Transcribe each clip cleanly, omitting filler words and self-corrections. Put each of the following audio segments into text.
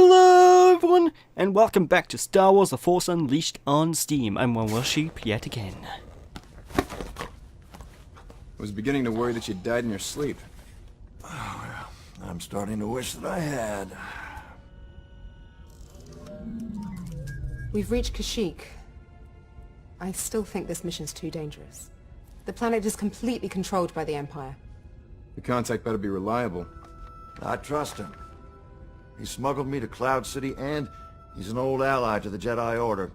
Hello everyone, and welcome back to Star Wars The Force Unleashed on Steam. I'm One Will Sheep yet again. I was beginning to worry that you died in your sleep. Oh, well, I'm starting to wish that I had. We've reached Kashyyyk. I still think this mission's too dangerous. The planet is completely controlled by the Empire. The contact better be reliable. I trust him. He smuggled me to Cloud City, and he's an old ally to the Jedi Order.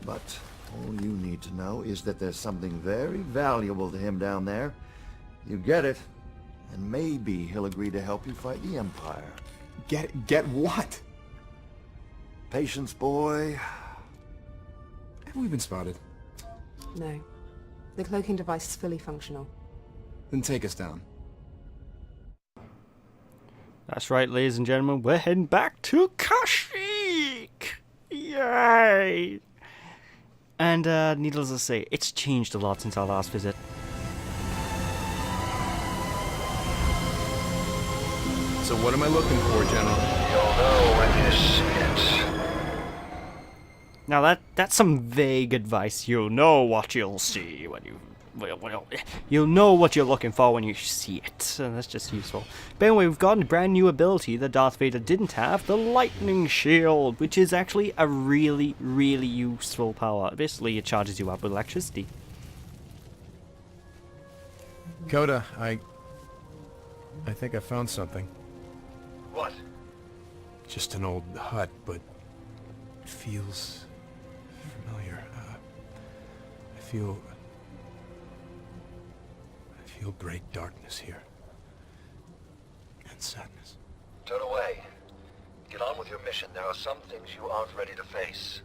But all you need to know is that there's something very valuable to him down there. You get it, and maybe he'll agree to help you fight the Empire. Get what? Patience, boy. Have we been spotted? No. The cloaking device is fully functional. Then take us down. That's right, ladies and gentlemen, we're heading back to Kashyyyk! Yay! And needless to say, it's changed a lot since our last visit. So what am I looking for, General? You'll know when you see it. Now that's some vague advice. You'll know what you'll see when you'll know what you're looking for when you see it. So that's just useful. But anyway, we've got a brand new ability that Darth Vader didn't have, the Lightning Shield, which is actually a really, really useful power. Basically, it charges you up with electricity. Coda, I think I found something. What? Just an old hut, but it feels familiar. I feel great darkness here. And sadness. Turn away. Get on with your mission. There are some things you aren't ready to face.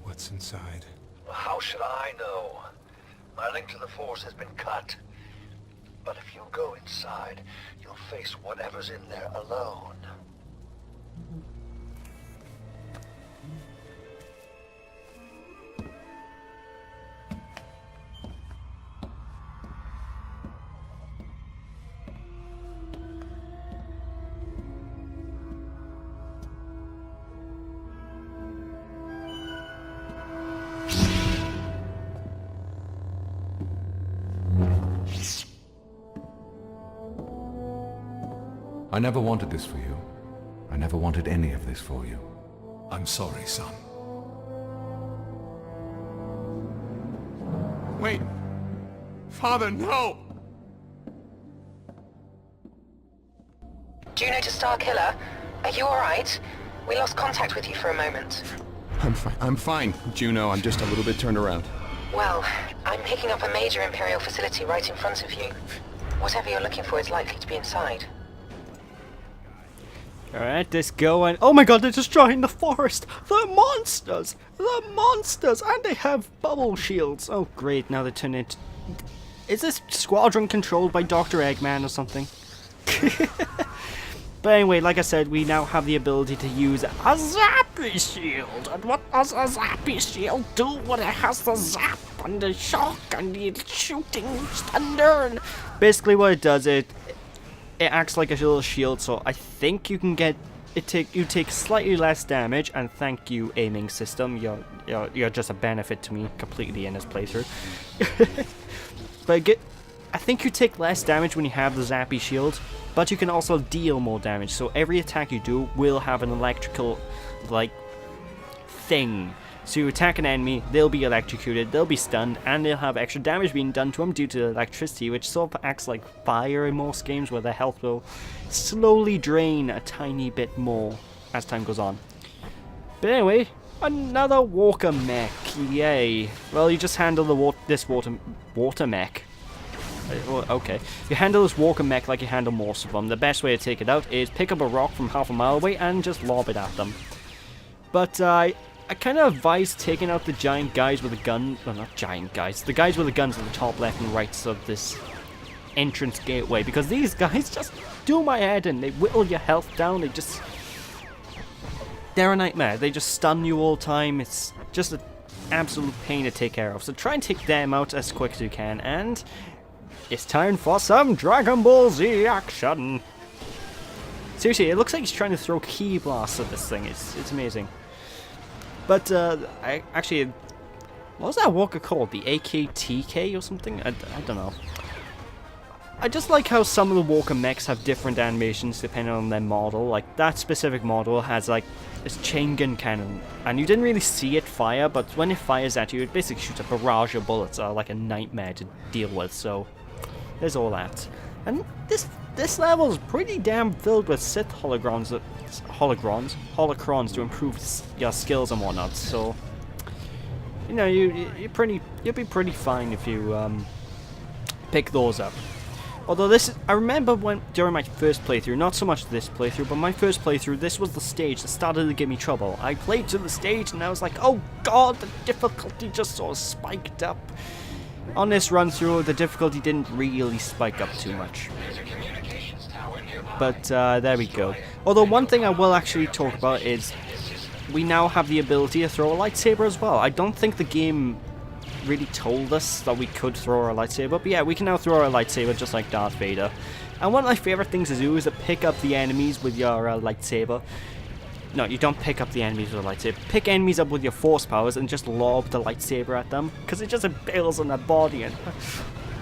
What's inside? How should I know? My link to the Force has been cut. But if you go inside, you'll face whatever's in there alone. I never wanted this for you. I never wanted any of this for you. I'm sorry, son. Wait! Father, no! Juno to Starkiller, are you alright? We lost contact with you for a moment. I'm fine, Juno. I'm just a little bit turned around. Well, I'm picking up a major Imperial facility right in front of you. Whatever you're looking for is likely to be inside. Alright, let's go and... Oh my god, they're destroying the forest! The monsters! The monsters! And they have bubble shields! Oh great, now they turn into... Is this squadron controlled by Dr. Eggman or something? But anyway, like I said, we now have the ability to use a zappy shield. And what does a zappy shield do when it has the zap and the shock and the shooting thunder? And basically what it does, it acts like a little shield, so I think you can get you take slightly less damage, and thank you, aiming system. You're just a benefit to me completely in this playthrough. But I think you take less damage when you have the zappy shield, but you can also deal more damage. So every attack you do will have an electrical thing. So you attack an enemy, they'll be electrocuted, they'll be stunned, and they'll have extra damage being done to them due to electricity, which sort of acts like fire in most games, where their health will slowly drain a tiny bit more as time goes on. But anyway, another walker mech, yay. Well, you just handle this water mech. Okay, you handle this walker mech like you handle most of them. The best way to take it out is pick up a rock from half a mile away and just lob it at them. But I kind of advise taking out the giant guys with the gun. Well, not giant guys. The guys with the guns at the top left and right of this entrance gateway, because these guys just do my head in. They whittle your health down. They're a nightmare. They just stun you all the time. It's just an absolute pain to take care of. So try and take them out as quick as you can. And it's time for some Dragon Ball Z action. Seriously, it looks like he's trying to throw key blasts at this thing. It's amazing. But I actually, what was that walker called? The AKTK or something? I don't know. I just like how some of the walker mechs have different animations depending on their model. Like that specific model has like this chain gun cannon, and you didn't really see it fire, but when it fires at you, it basically shoots a barrage of bullets, like a nightmare to deal with. So there's all that. And this level is pretty damn filled with Sith holocrons to improve your skills and whatnot. So you know you'll be pretty fine if you pick those up. Although I remember during my first playthrough, not so much this playthrough, but my first playthrough, this was the stage that started to give me trouble. I played to the stage and I was like, oh god, the difficulty just sort of spiked up. On this run through, the difficulty didn't really spike up too much. But there we go. Although one thing I will actually talk about is we now have the ability to throw a lightsaber as well. I don't think the game really told us that we could throw our lightsaber, but yeah, we can now throw our lightsaber just like Darth Vader. And one of my favorite things to do is to pick up the enemies with your lightsaber. No, you don't pick up the enemies with a lightsaber. Pick enemies up with your force powers and just lob the lightsaber at them, because it just impales on their body and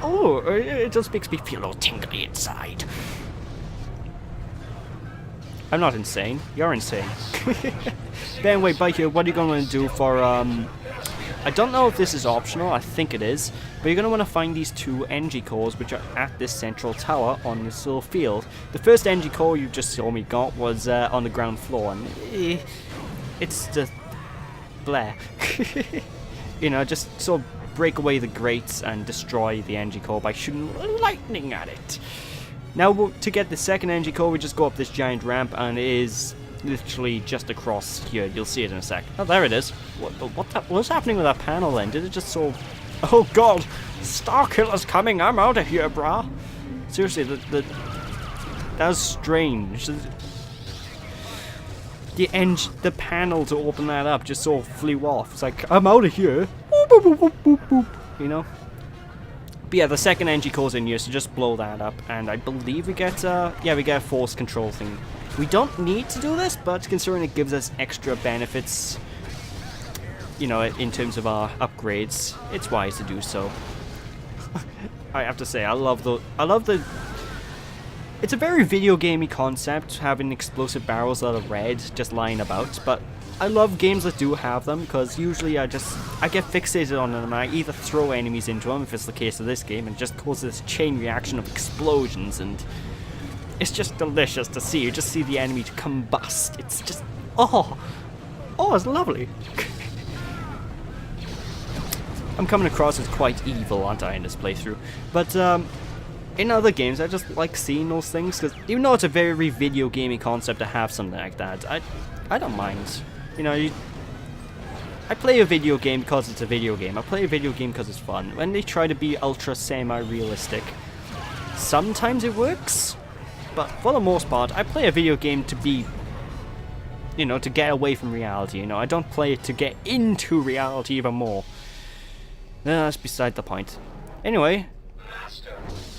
oh, it just makes me feel all tingly inside. I'm not insane. You're insane. But anyway, by here, what are you going to do for I don't know if this is optional, I think it is, but you're going to want to find these 2 energy cores which are at this central tower on this little field. The first energy core you just saw me got was on the ground floor, and it's just blah. You know, just sort of break away the grates and destroy the energy core by shooting lightning at it. Now, to get the second energy core, we just go up this giant ramp, and it is literally just across here. You'll see it in a sec. Oh, there it is. What's happening with that panel then? Did it just sort of... Oh god! Starkiller's coming! I'm out of here, brah! Seriously, that was strange. The panel to open that up just sort of flew off. It's like, I'm out of here! You know? But yeah, the second energy core's in here, so just blow that up. And I believe we get, yeah, we get a force control thing. We don't need to do this, but considering it gives us extra benefits, you know, in terms of our upgrades, it's wise to do so. I have to say, I love the... It's a very video gamey concept, having explosive barrels that are red just lying about, but I love games that do have them, because usually I get fixated on them and I either throw enemies into them, if it's the case of this game, and just cause this chain reaction of explosions, and it's just delicious to see. You just see the enemy combust. It's just, oh, it's lovely. I'm coming across as quite evil, aren't I, in this playthrough? But in other games, I just like seeing those things, because even though it's a very video gamey concept to have something like that, I don't mind. You know, I play a video game because it's a video game. I play a video game because it's fun. When they try to be ultra semi-realistic, sometimes it works, but for the most part, I play a video game to be, you know, to get away from reality. You know, I don't play it to get into reality even more. That's beside the point. Anyway,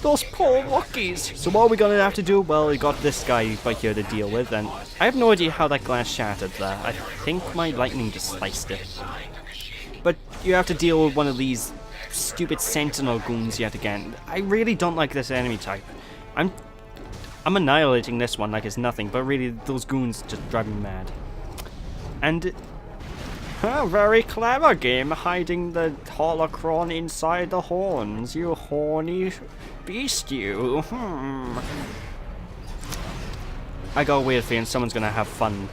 those poor Wookiees. So what are we gonna have to do? Well, we got this guy right here to deal with, and I have no idea how that glass shattered there. I think my lightning just sliced it. But you have to deal with one of these stupid sentinel goons yet again. I really don't like this enemy type. I'm annihilating this one like it's nothing, but really those goons just drive me mad. And a very clever game, hiding the holocron inside the horns, you horny beast, you. I got a weird feeling someone's gonna have fun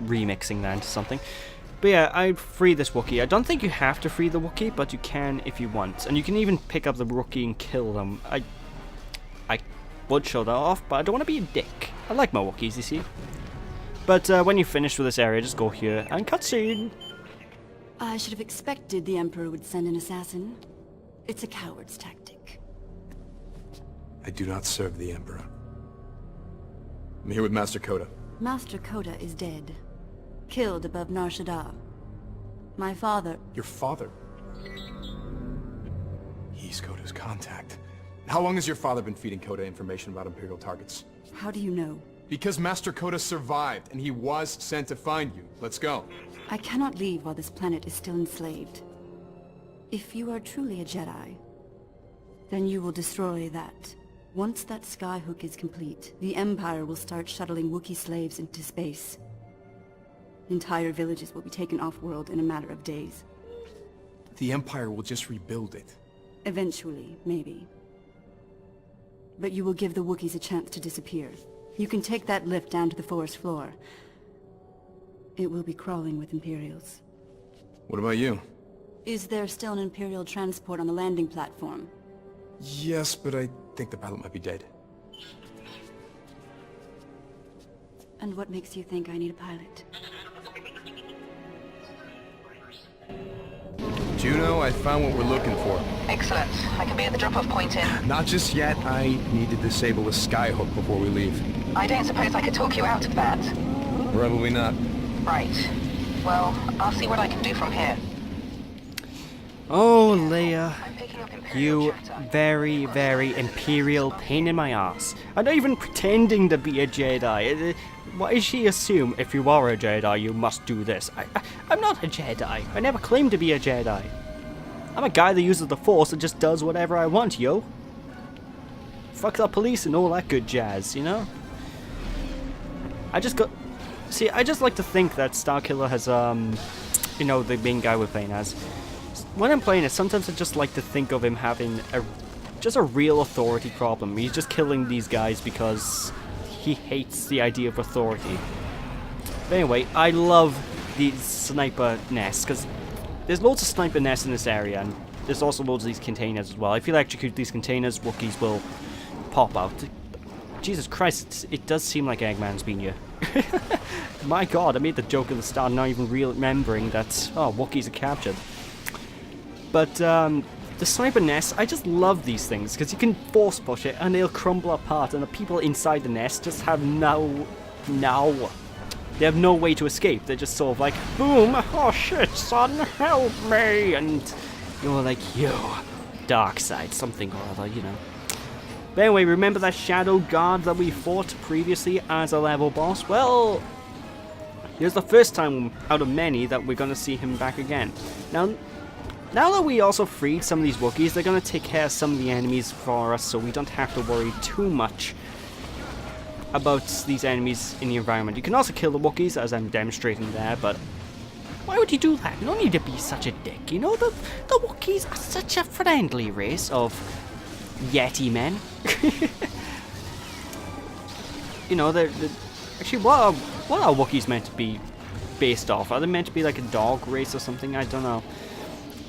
remixing that into something. But yeah, I freed this Wookiee. I don't think you have to free the Wookiee, but you can if you want. And you can even pick up the Wookiee and kill them. I would show that off, but I don't want to be a dick. I like my Wookiees, you see. But when you finish with this area, just go here and cutscene. I should have expected the Emperor would send an assassin. It's a coward's tactic. I do not serve the Emperor. I'm here with Master Koda. Master Koda is dead. Killed above Nar Shaddaa. My father... Your father? He's Koda's contact. How long has your father been feeding Koda information about Imperial targets? How do you know? Because Master Koda survived, and he was sent to find you. Let's go. I cannot leave while this planet is still enslaved. If you are truly a Jedi, then you will destroy that. Once that skyhook is complete, the Empire will start shuttling Wookiee slaves into space. Entire villages will be taken off-world in a matter of days. The Empire will just rebuild it. Eventually, maybe. But you will give the Wookiees a chance to disappear. You can take that lift down to the forest floor. It will be crawling with Imperials. What about you? Is there still an Imperial transport on the landing platform? Yes, but I think the pilot might be dead. And what makes you think I need a pilot? Juno, I found what we're looking for. Excellent. I can be at the drop-off point in. Not just yet. I need to disable the skyhook before we leave. I don't suppose I could talk you out of that. Probably not. Right. Well, I'll see what I can do from here. Oh, Leia. I'm picking up Imperial You chatter. very, very Imperial pain in my ass. I'm not even pretending to be a Jedi. Why does she assume if you are a Jedi, you must do this? I'm not a Jedi. I never claimed to be a Jedi. I'm a guy that uses the Force and just does whatever I want, yo. Fuck the police and all that good jazz, you know? I just like to think that Starkiller has, you know, the main guy we're playing as. When I'm playing it, sometimes I just like to think of him having just a real authority problem. He's just killing these guys because he hates the idea of authority. But anyway, I love these sniper nests, because there's loads of sniper nests in this area, and there's also loads of these containers as well. If you electrocute these containers, Wookiees will pop out. Jesus Christ, it does seem like Eggman's been here. My god, I made the joke at the start, not even remembering that, oh, Wookiees are captured. But, the sniper nests, I just love these things, because you can force push it, and they'll crumble apart, and the people inside the nest just have they have no way to escape. They're just sort of like, boom, oh shit, son, help me, and you're like, yo, dark side, something or other, you know. But anyway, remember that Shadow Guard that we fought previously as a level boss? Well, here's the first time out of many that we're going to see him back again. Now that we also freed some of these Wookiees, they're going to take care of some of the enemies for us, so we don't have to worry too much about these enemies in the environment. You can also kill the Wookiees, as I'm demonstrating there, but why would you do that? You don't need to be such a dick, you know? The Wookiees are such a friendly race of Yeti men. You know, they're actually, what are Wookiees meant to be based off? Are they meant to be like a dog race or something? I don't know.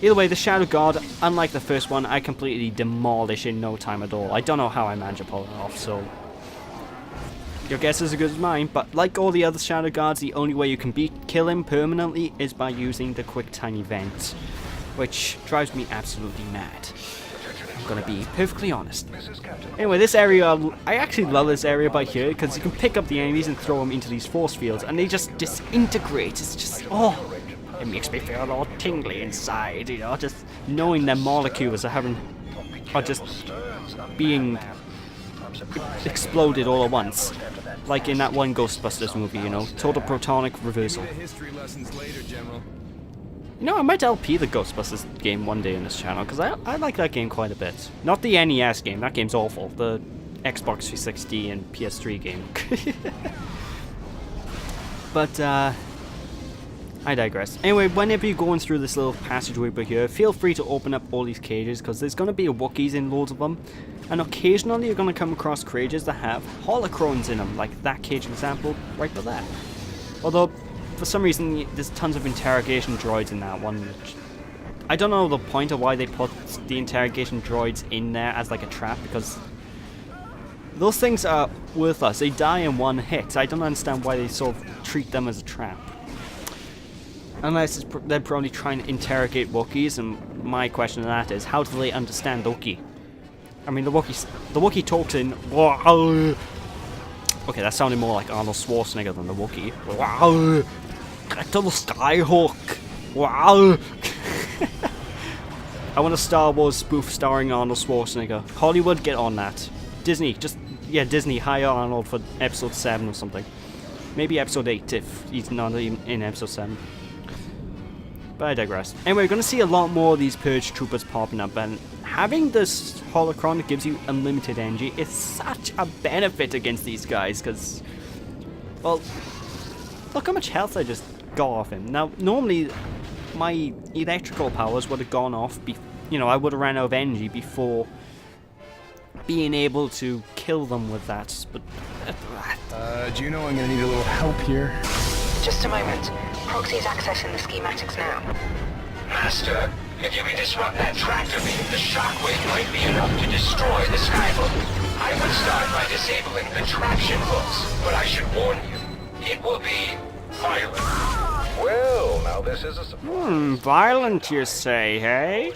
Either way, the Shadow Guard, unlike the first one, I completely demolish in no time at all. I don't know how I managed to pull it off, so your guess is as good as mine. But like all the other Shadow Guards, the only way you can kill him permanently is by using the quick time event, which drives me absolutely mad. I'm gonna be perfectly honest. Anyway, this area, I actually love this area by here, because you can pick up the enemies and throw them into these force fields, and they just disintegrate. It's just, oh, it makes me feel all tingly inside, you know, just knowing their molecules are just being exploded all at once. Like in that one Ghostbusters movie, you know, total protonic reversal. You know, I might LP the Ghostbusters game one day in this channel, because I like that game quite a bit. Not the NES game, that game's awful. The Xbox 360 and PS3 game. But, I digress. Anyway, whenever you're going through this little passageway over here, feel free to open up all these cages, because there's going to be Wookiees in loads of them. And occasionally you're going to come across cages that have holocrons in them, like that cage example right there. Although, for some reason, there's tons of interrogation droids in that one. I don't know the point of why they put the interrogation droids in there as like a trap, because those things are worthless. They die in one hit. I don't understand why they sort of treat them as a trap. Unless they're probably trying to interrogate Wookiees, and my question to that is, how do they understand Wookiee? I mean, the Wookiee talks in, wow. Okay, that sounded more like Arnold Schwarzenegger than the Wookiee. Wow, get to the skyhook. Wow. I want a Star Wars spoof starring Arnold Schwarzenegger. Hollywood, get on that. Disney, just yeah, Disney, hire Arnold for episode 7 or something. Maybe episode 8 if he's not in episode 7. But I digress. Anyway, we're going to see a lot more of these Purge Troopers popping up, and having this holocron that gives you unlimited energy is such a benefit against these guys, because, well, look how much health I just got off him. Now, normally, my electrical powers would have gone off, you know, I would have ran out of energy before being able to kill them with that, but... do you know I'm gonna need a little help here? Just a moment. Proxy's accessing the schematics now. Master, if you can disrupt that tractor beam, the shockwave might be enough to destroy the skybook. I would start by disabling the traction hooks, but I should warn you, it will be violent. Well, now this is a Violent, you say, hey?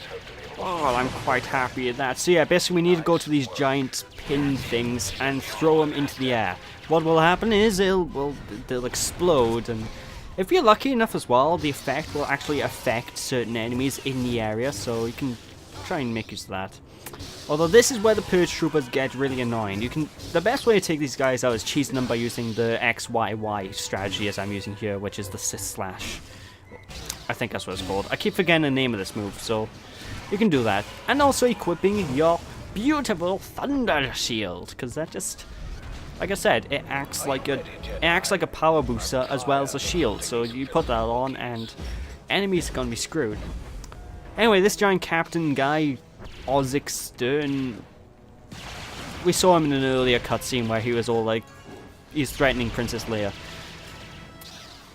Oh, I'm quite happy at that. So yeah, basically we need to go to these giant pin things and throw them into the air. What will happen is they'll explode, and if you're lucky enough as well, the effect will actually affect certain enemies in the area, so you can try and make use of that. Although this is where the Purge Troopers get really annoying. The best way to take these guys out is cheese them by using the XYY strategy as I'm using here, which is the /. I think that's what it's called. I keep forgetting the name of this move, so you can do that. And also equipping your beautiful Thunder Shield, because that just... like I said, it acts like a power booster as well as a shield. So you put that on, and enemies are gonna be screwed. Anyway, this giant captain guy, Ozzik Stern, we saw him in an earlier cutscene where he was all like, he's threatening Princess Leia.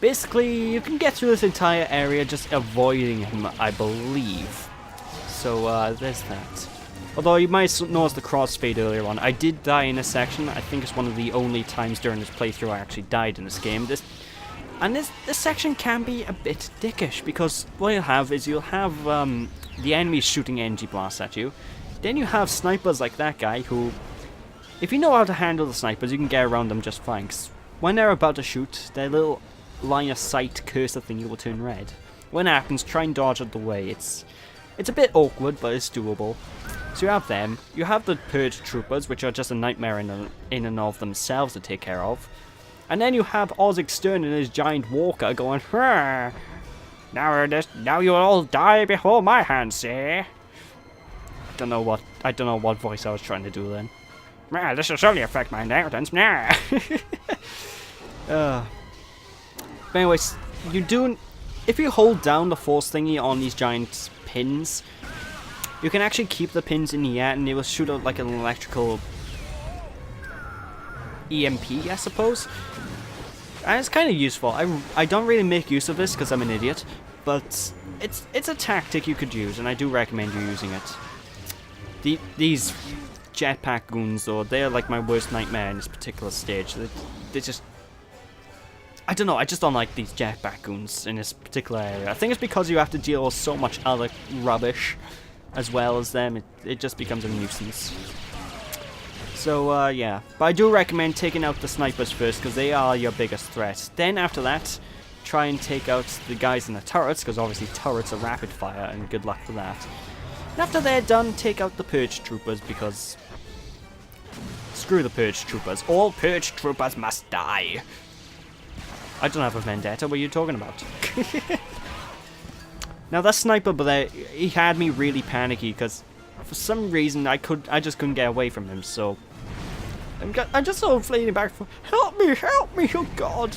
Basically, you can get through this entire area just avoiding him, I believe. So there's that. Although you might notice the crossfade earlier on. I did die in this section. I think it's one of the only times during this playthrough I actually died in this game. This section can be a bit dickish, because what you'll have is the enemies shooting energy blasts at you. Then you have snipers like that guy who, if you know how to handle the snipers, you can get around them just fine. 'Cause when they're about to shoot, their little line of sight cursor thingy will turn red. When it happens, try and dodge out of the way. It's a bit awkward, but it's doable. So you have them. You have the Purge Troopers, which are just a nightmare in and of themselves to take care of. And then you have Ozzik Stern and his giant walker going, "Now you'll all die before my hands, sir." I don't know what voice I was trying to do then. This will surely affect my inheritance. But anyways, if you hold down the force thingy on these giant pins, you can actually keep the pins in the air and they will shoot out like an electrical EMP, I suppose. And it's kind of useful. I don't really make use of this because I'm an idiot, but it's a tactic you could use, and I do recommend you using it. These jetpack goons, though, they're like my worst nightmare in this particular stage. They just... I don't know, I just don't like these jetpack goons in this particular area. I think it's because you have to deal with so much other rubbish as well as them. It just becomes a nuisance. So, yeah. But I do recommend taking out the snipers first, because they are your biggest threat. Then, after that, try and take out the guys in the turrets, because obviously turrets are rapid fire, and good luck with that. And after they're done, take out the Purge Troopers, because... screw the Purge Troopers. All Purge Troopers must die. I don't have a vendetta, what are you talking about? Now that sniper, but he had me really panicky, because for some reason I just couldn't get away from him, so... I'm just sort of fleeing back for, help me, oh god!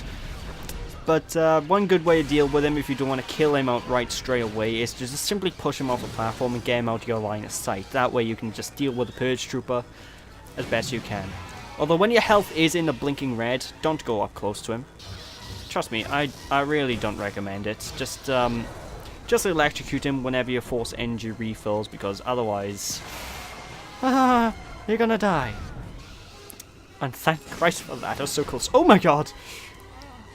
But one good way to deal with him if you don't want to kill him outright straight away is to just simply push him off the platform and get him out of your line of sight. That way you can just deal with the Purge Trooper as best you can. Although when your health is in the blinking red, don't go up close to him. Trust me, I really don't recommend it. Just electrocute him whenever your force energy refills, because otherwise... you're gonna die. And thank Christ for that, I was so close. Oh my god!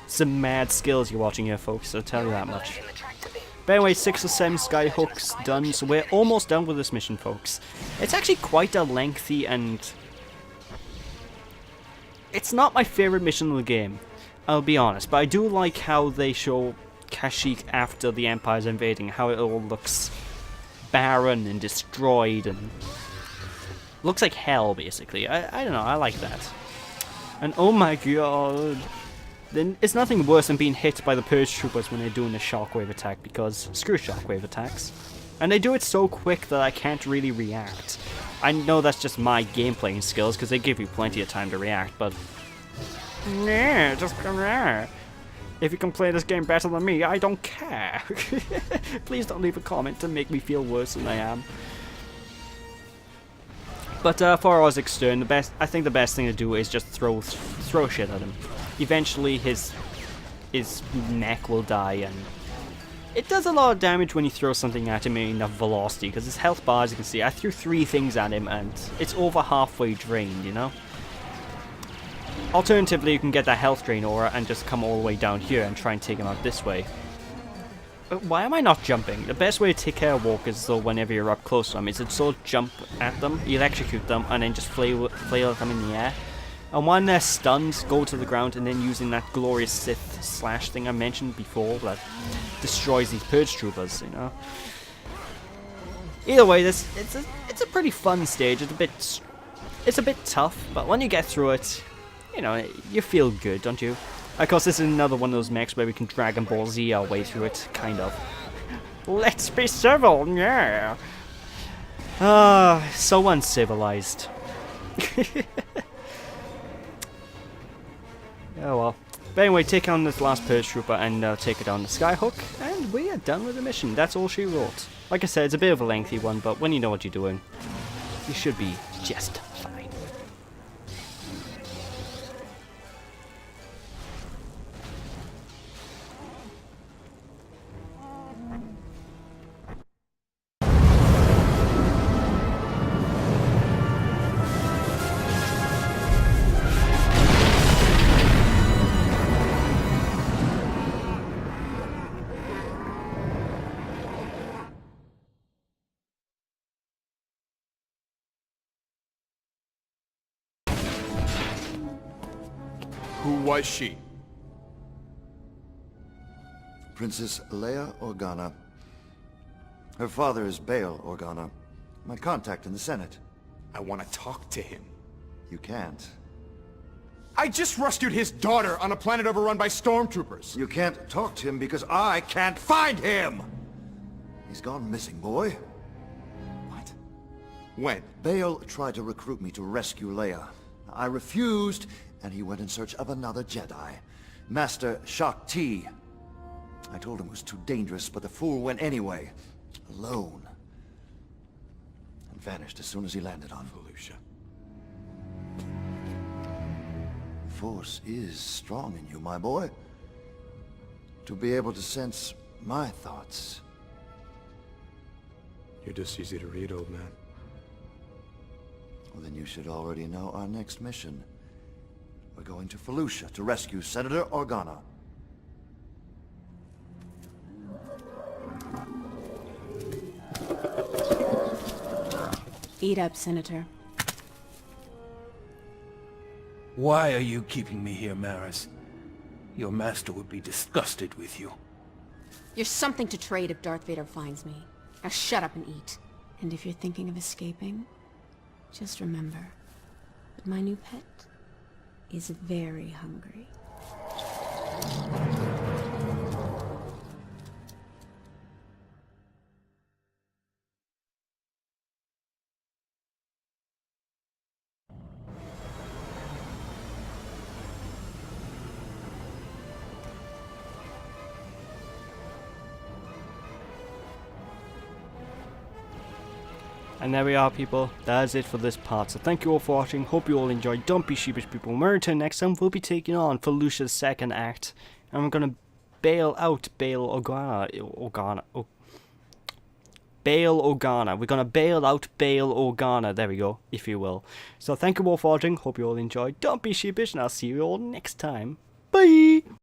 Some mad skills you're watching here, folks, I'll tell you that much. But anyway, 6 or 7 skyhooks done, so we're almost done with this mission, folks. It's actually quite a lengthy and... it's not my favourite mission in the game, I'll be honest, but I do like how they show Kashyyyk after the Empire's invading, how it all looks barren and destroyed, and Looks like hell, basically. I don't know, I like that. And oh my god. Then it's nothing worse than being hit by the Purge Troopers when they're doing a shockwave attack, because screw shockwave attacks. And they do it so quick that I can't really react. I know that's just my gameplaying skills, because they give you plenty of time to react, but... Nah, just nah. If you can play this game better than me, I don't care. Please don't leave a comment to make me feel worse than I am. But for Ozzy's turn, I think the best thing to do is just throw shit at him. Eventually his neck will die, and it does a lot of damage when you throw something at him in enough velocity, because his health bar, as you can see, I threw 3 things at him and it's over halfway drained, you know? Alternatively, you can get that health drain aura and just come all the way down here and try and take him out this way. Why am I not jumping? The best way to take care of walkers, though, whenever you're up close to them, is to sort of jump at them, electrocute them, and then just flail at them in the air. And when they're stunned, go to the ground, and then using that glorious Sith slash thing I mentioned before that destroys these Purge Troopers, you know. Either way, it's a pretty fun stage. It's a bit tough, but when you get through it, you know, you feel good, don't you? Of course, this is another one of those mechs where we can Dragon Ball Z our way through it, kind of. Let's be civil, yeah. So uncivilized. Oh well. But anyway, take on this last Purge Trooper and take it down the Skyhook, and we are done with the mission. That's all she wrote. Like I said, it's a bit of a lengthy one, but when you know what you're doing, you should be just fine. Who was she? Princess Leia Organa. Her father is Bail Organa, my contact in the Senate. I want to talk to him. You can't. I just rescued his daughter on a planet overrun by stormtroopers. You can't talk to him because I can't find him! He's gone missing, boy. What? When? Bail tried to recruit me to rescue Leia. I refused, and he went in search of another Jedi, Master Shak Ti. I told him it was too dangerous, but the fool went anyway, alone, and vanished as soon as he landed on Felucia. The Force is strong in you, my boy. To be able to sense my thoughts. You're just easy to read, old man. Well, then you should already know our next mission. We're going to Felucia to rescue Senator Organa. Eat up, Senator. Why are you keeping me here, Maris? Your master would be disgusted with you. You're something to trade if Darth Vader finds me. Now shut up and eat. And if you're thinking of escaping, just remember that my new pet is very hungry. And there we are, people. That's it for this part. So thank you all for watching. Hope you all enjoyed. Don't be sheepish, people. When we return next time, we'll be taking on Felucia's second act. And we're going to bail out Bail Organa. Bail Organa. We're going to bail out Bail Organa. There we go, if you will. So thank you all for watching. Hope you all enjoyed. Don't be sheepish, and I'll see you all next time. Bye!